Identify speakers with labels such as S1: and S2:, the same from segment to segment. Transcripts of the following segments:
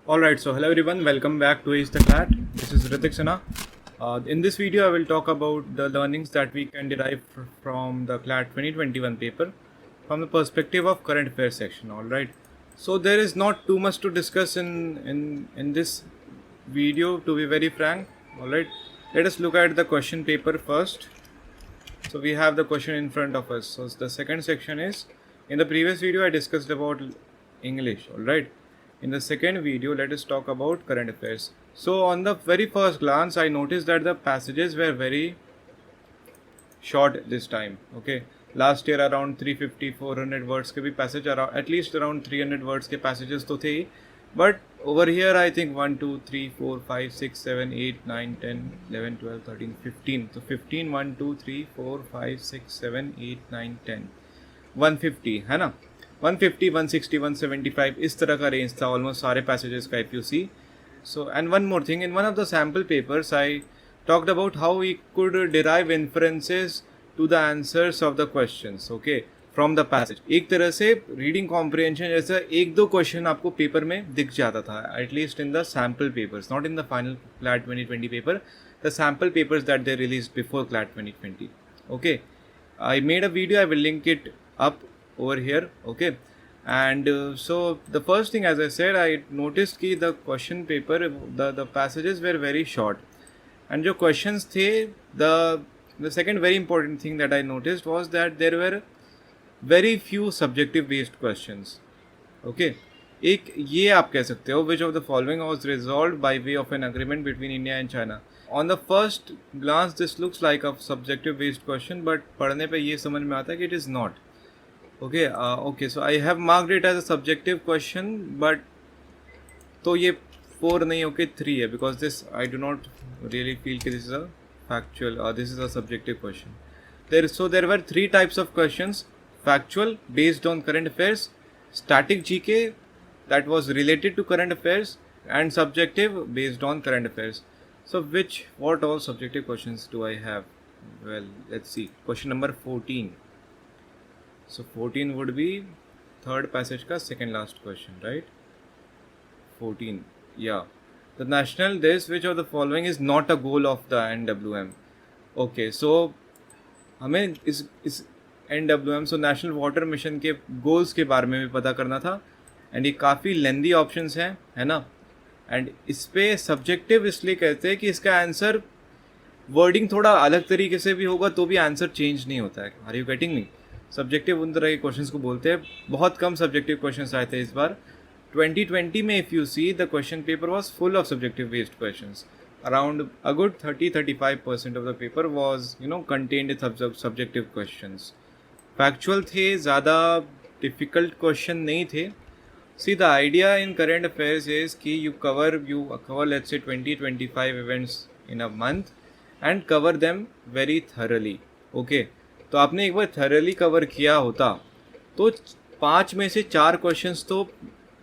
S1: Alright, so hello everyone, welcome back to AcetheCLAT. This is Ritik Sinha. In this video, I will talk about the learnings that we can derive from the CLAT 2021 paper from the perspective of current affairs section. Alright, so there is not too much to discuss in this video, to be very frank. Alright, let us look at the question paper first. So we have the question in front of us. So the second section is, in the previous video I discussed about English. Alright, in the second video let us talk about current affairs. So on the very first glance I noticed that the passages were very short this time. Okay, last year around 350-400 words के भी passage around, at least around 300 words के passages तो थे, but over here I think 1 2 3 4 5 6 7 8 9 10 11 12 13 15, so 15 1 2 3 4 5 6 7 8 9 10 150 है ना, 150 160 175 इस तरह का रेंज था ऑलमोस्ट सारे पैसेजेस का if you see. So and one more thing, in one of the sample papers I talked about how we could derive inferences to the answers of the questions, okay, from the passage. एक तरह से reading comprehension जैसा एक दो question आपको paper में दिख जाता था, at least in the sample papers, not in the final CLAT 2020 paper, the sample papers that they released before CLAT 2020. Okay, I made a video, I will link it up over here. Okay, and so the first thing, as I said, I noticed कि the question paper, the passages were very short, and जो questions थे, the second very important thing that I noticed was that there were very few subjective based questions. Okay, एक ये आप कह सकते हो, which of the following was resolved by way of an agreement between India and China. On the first glance this looks like a subjective based question, but पढ़ने पे ये समझ में आता है कि it is not. Okay, so I have marked it as a subjective question, but तो ये 4 नहीं, okay, 3 है, because this I do not really feel कि this is a factual or this is a subjective question. There were 3 types of questions: factual based on current affairs, static GK that was related to current affairs, and subjective based on current affairs. So what all subjective questions do I have? Well, let's see. Question number 14. So 14 would be third passage का second last question, right? 14, yeah. The national this, which of the following is not a goal of the NWM? Okay, so हमें इस NWM, so national water mission के goals के बारे में भी पता करना था, एंड ये काफ़ी लेंदी ऑप्शंस हैं, है ना, एंड इस पे सब्जेक्टिव इसलिए कहते हैं कि इसका आंसर वर्डिंग थोड़ा अलग तरीके से भी होगा तो भी आंसर चेंज नहीं होता है. Are you getting me? Subjective उन तरह के क्वेश्चंस को बोलते हैं. बहुत कम सब्जेक्टिव क्वेश्चंस आए थे इस बार 2020 में. If you see the question paper was full of subjective based questions. Around a good 30-35% of the paper was contained subjective questions. Factual थे, ज़्यादा डिफ़िकल्ट क्वेश्चन नहीं थे. See the idea in current affairs is कि you cover let's say 20-25 events in a month and cover them very thoroughly. Okay, तो आपने एक बार thoroughly cover किया होता तो 5 में से 4 क्वेश्चंस तो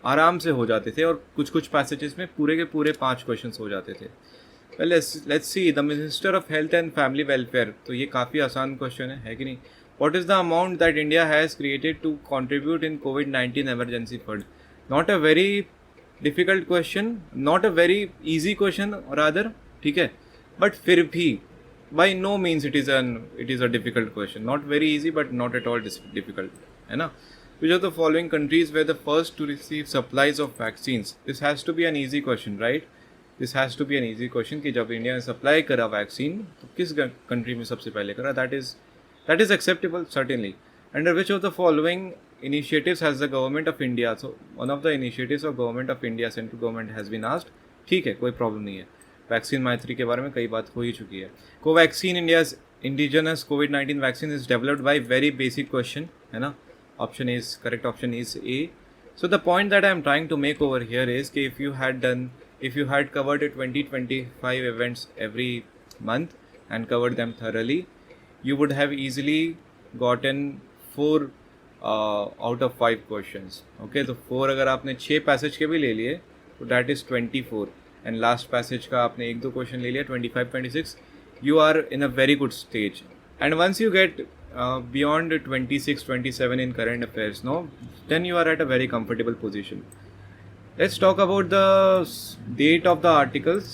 S1: आराम से हो जाते थे, और कुछ पैसेजेस में पूरे के पूरे 5 क्वेश्चंस हो जाते थे. Well let's see, the minister of health and family welfare, तो ये काफ़ी आसान क्वेश्चन है कि नहीं? What is the amount that India has created to contribute in कोविड-19 emergency fund? Not a very difficult question, not a very easy question rather, ठीक है, बट फिर भी by no means it is a difficult question. Not very easy, but not at all difficult, है ना? Which of the following countries were the first to receive supplies of vaccines? This has to be an easy question, right? This has to be an easy question कि जब India ने supply करा vaccine तो किस country में सबसे पहले करा? That is acceptable, certainly. Under which of the following initiatives has the government of India? So one of the initiatives of government of India, central government, has been asked. ठीक है, कोई problem नहीं है. Vaccine मैत्री के बारे में कई बात हो ही चुकी है. कोवैक्सीन, इंडियाज इंडिजिनस कोविड-19 vaccine is developed by very basic question, है ना. Option is correct, option is A. So the point that I am trying to make over here is कि if you had covered 20-25 events every month and covered them thoroughly, you would have easily gotten 4 out of 5 questions. Okay, तो 4 अगर आपने 6 passage के भी ले लिए तो that is 24, and last passage का आपने 1-2 क्वेश्चन ले लिया 25-26, you are in a very good stage. And once you get beyond 26-27 in current affairs, no, then you are at a very comfortable position. Let's talk about the date of the articles.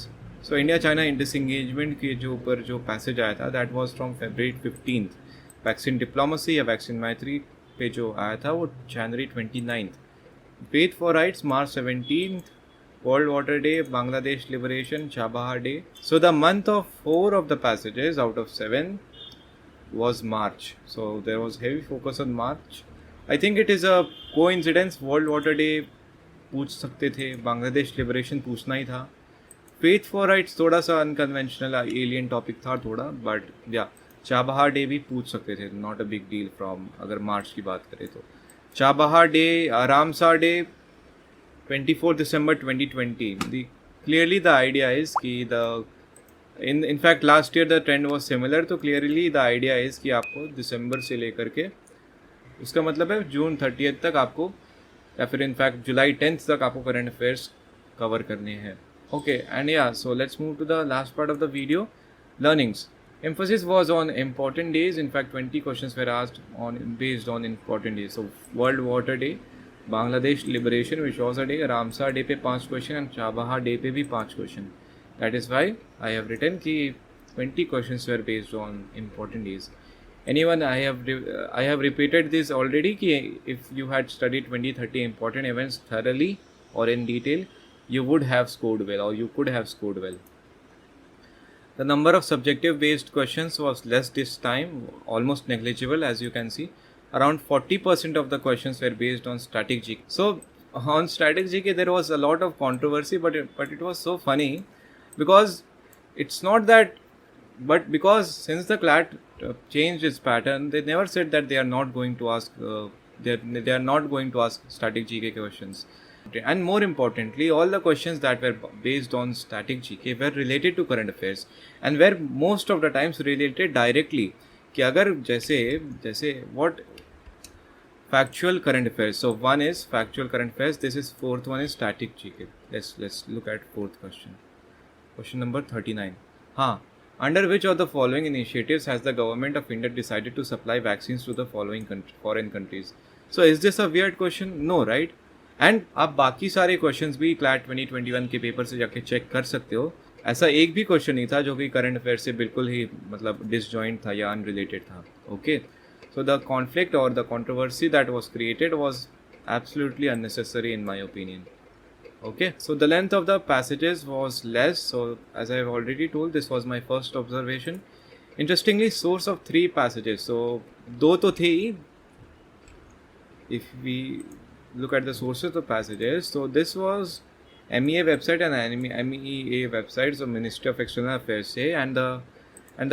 S1: So India China disengagement के जो ऊपर जो passage आया था that was from February 15th. Vaccine diplomacy या vaccine मैत्री पे जो आया था वो January 29th. Faith for rights March 17th. World Water Day, Bangladesh Liberation, Chabahar Day. So the month of 4 of the passages out of 7 was March. So there was heavy focus on March. I think it is a coincidence. World Water Day पूछ सकते थे, Bangladesh liberation पूछना ही था. Faith for rights थोड़ा सा unconventional alien topic था थोड़ा, but या चाबहार डे भी पूछ सकते थे. Not a big deal from अगर मार्च की बात करें तो. Chabahar day, Ramsar day 24 December 2020. Clearly the idea is कि in fact last year the trend was similar, तो clearly the idea is कि आपको दिसंबर से लेकर के उसका मतलब है जून 30th तक आपको या फिर इनफैक्ट जुलाई 10th तक आपको करंट अफेयर्स कवर करने हैं. Okay and yeah so let's move to the last part of the video. Learnings. Emphasis was on important days. In fact 20 questions were asked on based on important days. So World Water Day, Bangladesh liberation which was a day, Ramsar day पे 5 question and Chabahar day पे भी 5 question. That is why I have written कि 20 questions were based on important days. Anyone I have repeated this already कि if you had studied 20-30 important events thoroughly or in detail, you would have scored well or you could have scored well. The number of subjective based questions was less this time, almost negligible as you can see. Around 40% of the questions were based on static GK. So on static GK there was a lot of controversy, but it was so funny because it's not that, but because since the CLAT changed its pattern, they never said that they are not going to ask they are not going to ask static GK questions. And more importantly, all the questions that were based on static GK were related to current affairs and were most of the times related directly कि अगर जैसे what factual current affairs. So one is factual current affairs. This is fourth one is static GK. Let's look at fourth question. Question number 39. Under which of the following initiatives has the government of India decided to supply vaccines to the following foreign countries? So is this a weird question? No, right? And आप बाकी सारे questions भी CLAT 2021 के paper से जाके check कर सकते हो. ऐसा एक भी क्वेश्चन नहीं था जो कि करंट अफेयर से बिल्कुल ही मतलब डिसजॉइंट था या अनरिलेटेड था. ओके, सो द कॉन्फ्लिक्ट और the controversy that was created was absolutely unnecessary in my opinion. Okay, so the length of the passages was less. So as I have already told, this was my first observation. Interestingly source of 3 passages. So 2 तो थे ही. If we look at the sources of passages, so this was MEA website and MEA website, so Ministry of External Affairs say, and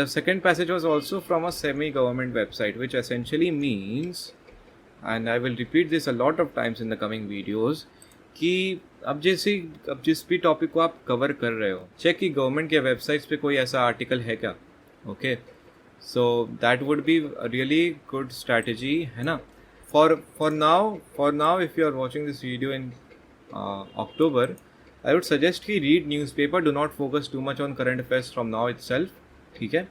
S1: the second passage was also from a semi-government website, which essentially means, and I will repeat this a lot of times in the coming videos, कि अब जिस भी topic को आप cover कर रहे हो, check कि गवर्नमेंट के वेबसाइट्स पे कोई ऐसा आर्टिकल है क्या. Okay, so that would be really good strategy, है ना. For now, if you are watching this video in October, I would suggest कि read newspaper. Do not focus too much on current affairs from now itself. ठीक है.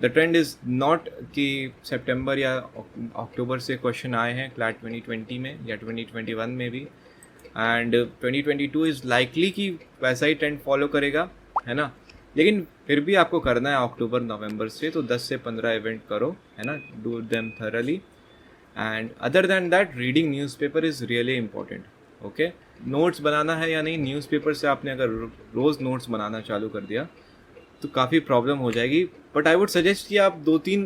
S1: The trend is not कि September या October से question आए हैं CLAT 2020 में या 2021 में भी, and 2022 is likely कि वैसा ही ट्रेंड फॉलो करेगा, है ना. लेकिन फिर भी आपको करना है अक्टूबर नवंबर से, तो 10 से 15 इवेंट करो, है ना. Do them thoroughly. And other than that, reading newspaper is really important. Okay, notes बनाना है या नहीं, न्यूज़पेपर से आपने अगर रोज़ नोट्स बनाना चालू कर दिया तो काफ़ी प्रॉब्लम हो जाएगी. बट आई वुड सजेस्ट कि आप 2-3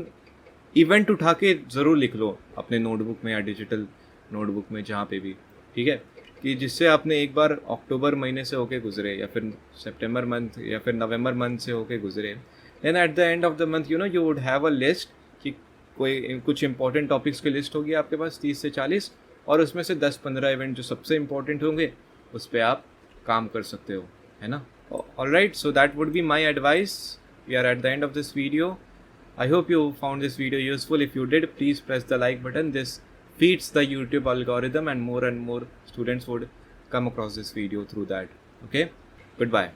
S1: इवेंट उठा के ज़रूर लिख लो अपने नोटबुक में या डिजिटल नोटबुक में, जहाँ पे भी, ठीक है, कि जिससे आपने एक बार अक्टूबर महीने से होके गुजरे या फिर सितंबर मंथ या फिर नवंबर मंथ से होके गुजरे. Then at the end of the month you would have a list कि कोई कुछ इंपॉर्टेंट टॉपिक्स की लिस्ट होगी आपके पास 30 से 40, और उसमें से 10-15 इवेंट जो सबसे इंपॉर्टेंट होंगे उस पर आप काम कर सकते हो, है ना. Alright, so that would be my advice. We are at the end of this video. I hope you found this video useful. If you did, please press the like button. This feeds the YouTube algorithm and more students would come across this video through that. Okay, goodbye.